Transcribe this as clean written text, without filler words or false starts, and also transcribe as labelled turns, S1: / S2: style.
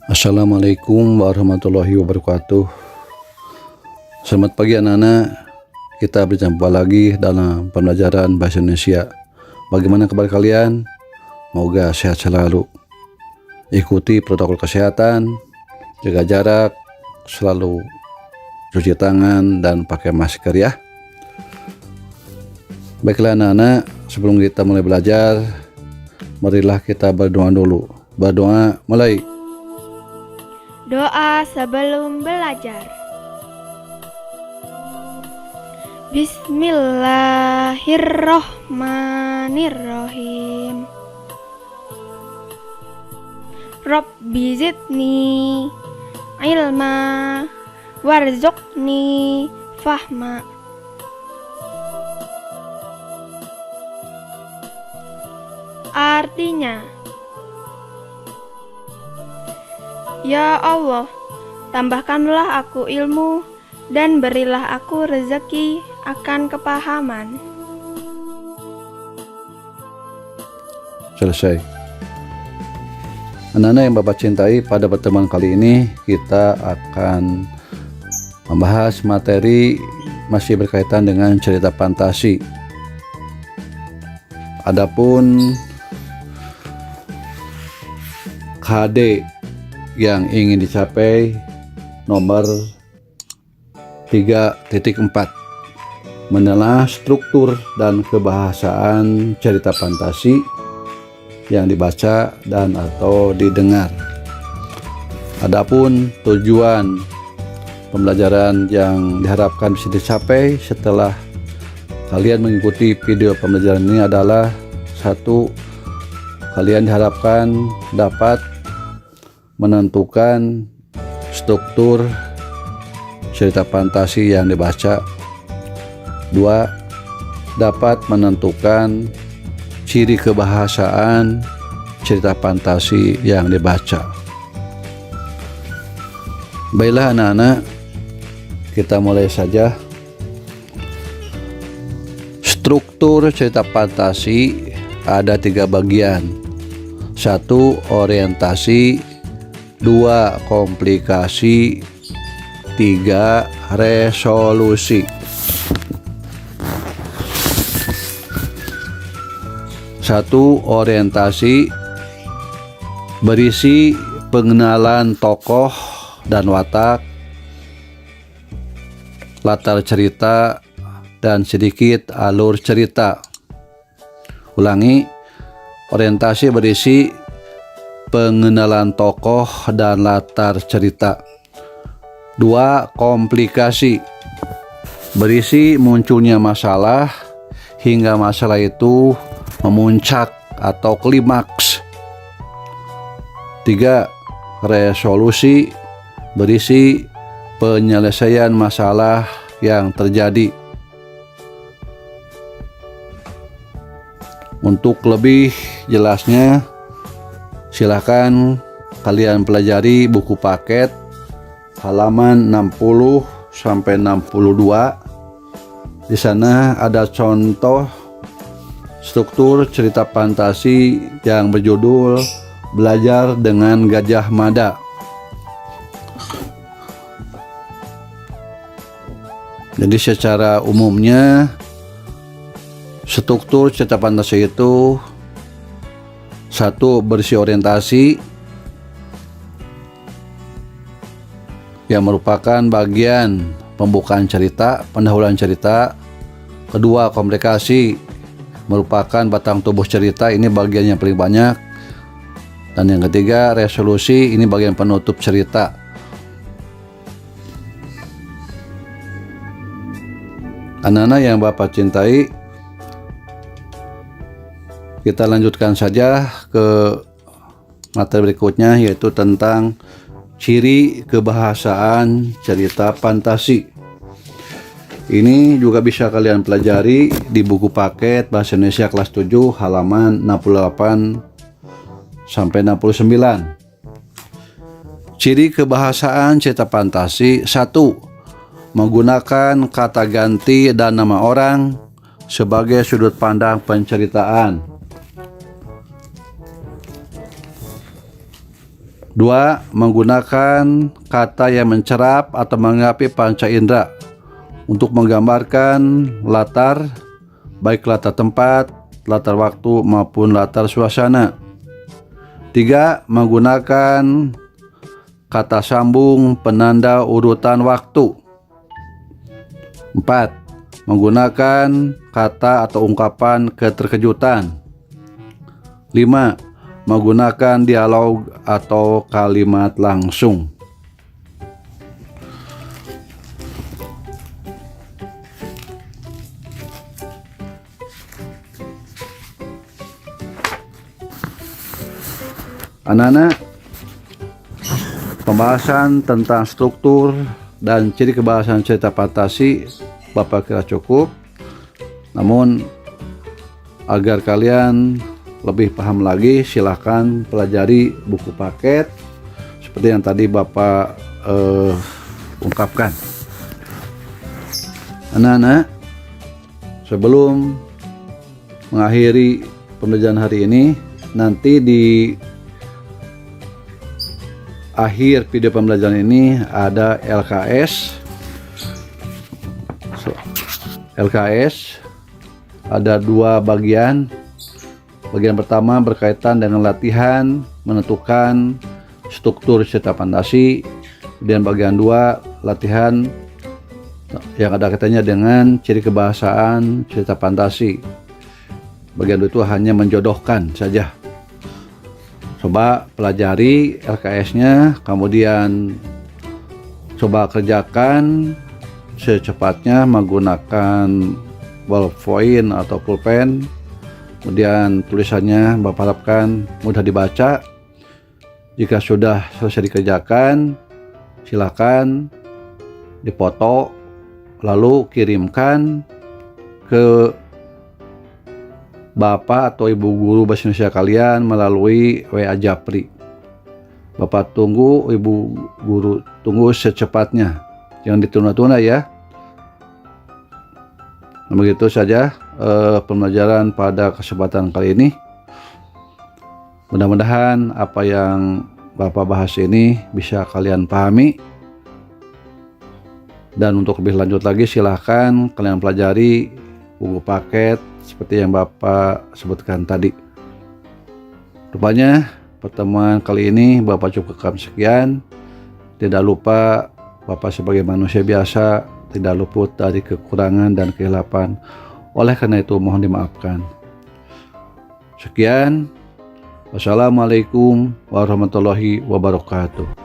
S1: Assalamualaikum warahmatullahi wabarakatuh. Selamat pagi anak-anak. Kita berjumpa lagi dalam pembelajaran bahasa Indonesia. Bagaimana kabar kalian? Semoga sehat selalu. Ikuti protokol kesehatan, jaga jarak, selalu cuci tangan dan pakai masker ya. Baiklah anak-anak, sebelum kita mulai belajar, marilah kita berdoa dulu. Berdoa mulai.
S2: Doa sebelum belajar. Bismillahirrohmanirrohim. Rabbi zidni ilma warzuqni fahma. Artinya, ya Allah, tambahkanlah aku ilmu dan berilah aku rezeki akan kepahaman.
S1: Selesai. Anak-anak yang Bapak cintai, pada pertemuan kali ini kita akan membahas materi masih berkaitan dengan cerita fantasi. Adapun KD yang ingin dicapai nomor 3.4, menelaah struktur dan kebahasaan cerita fantasi yang dibaca dan atau didengar. Adapun tujuan pembelajaran yang diharapkan bisa dicapai setelah kalian mengikuti video pembelajaran ini adalah: 1. Kalian diharapkan dapat menentukan struktur cerita fantasi yang dibaca. 2. Dapat menentukan ciri kebahasaan cerita fantasi yang dibaca. Baiklah anak-anak, kita mulai saja. Struktur cerita fantasi ada 3 bagian. 1. Orientasi, 2. Komplikasi, 3. Resolusi. 1. Orientasi berisi pengenalan tokoh dan watak, latar cerita, dan sedikit alur cerita. Ulangi, orientasi berisi pengenalan tokoh dan latar cerita. 2. Komplikasi berisi munculnya masalah hingga masalah itu memuncak atau klimaks. 3. Resolusi berisi penyelesaian masalah yang terjadi. Untuk lebih jelasnya, silakan kalian pelajari buku paket halaman 60 sampai 62. Di sana ada contoh struktur cerita fantasi yang berjudul Belajar dengan Gajah Mada. Jadi secara umumnya struktur cerita fantasi itu: 1. Berisi orientasi yang merupakan bagian pembukaan cerita, pendahuluan cerita. 2. Komplikasi merupakan batang tubuh cerita, ini bagian yang paling banyak. Dan yang ketiga, resolusi, ini bagian penutup cerita. Anak-anak yang Bapak cintai, kita lanjutkan saja ke materi berikutnya, yaitu tentang ciri kebahasaan cerita fantasi. Ini juga bisa kalian pelajari di buku paket Bahasa Indonesia kelas 7 halaman 68 sampai 69. Ciri kebahasaan cerita fantasi: 1. Menggunakan kata ganti dan nama orang sebagai sudut pandang penceritaan. 2. Menggunakan kata yang mencerap atau mengapi panca indera untuk menggambarkan latar, baik latar tempat, latar waktu maupun latar suasana. 3. Menggunakan kata sambung penanda urutan waktu. 4. Menggunakan kata atau ungkapan keterkejutan. 5. Menggunakan dialog atau kalimat langsung. Anak-anak, pembahasan tentang struktur dan ciri kebahasan cerita fantasi Bapak kira cukup. Namun agar kalian lebih paham lagi, silahkan pelajari buku paket seperti yang tadi Bapak ungkapkan. Anak-anak, sebelum mengakhiri pembelajaran hari ini, nanti di akhir video pembelajaran ini ada LKS. LKS ada 2 bagian. Bagian pertama berkaitan dengan latihan menentukan struktur cerita fantasi. Kemudian bagian 2 latihan yang ada kaitannya dengan ciri kebahasaan cerita fantasi. Bagian itu hanya menjodohkan saja. Coba pelajari LKS-nya, kemudian coba kerjakan secepatnya menggunakan ballpoint atau pulpen. Kemudian tulisannya Bapak harapkan mudah dibaca. Jika sudah selesai dikerjakan, silakan dipoto lalu kirimkan ke Bapak atau Ibu guru bahasa Indonesia kalian melalui WA Japri. Bapak tunggu, Ibu guru tunggu secepatnya. Jangan ditunda-tunda ya. Nah, begitu saja pembelajaran pada kesempatan kali ini. Mudah-mudahan apa yang Bapak bahas ini bisa kalian pahami. Dan untuk lebih lanjut lagi, silahkan kalian pelajari buku paket seperti yang Bapak sebutkan tadi. Rupanya pertemuan kali ini Bapak cukupkan sekian. Tidak lupa Bapak sebagai manusia biasa tidak luput dari kekurangan dan kehilapan. Oleh karena itu mohon dimaafkan. Sekian. Wassalamualaikum warahmatullahi wabarakatuh.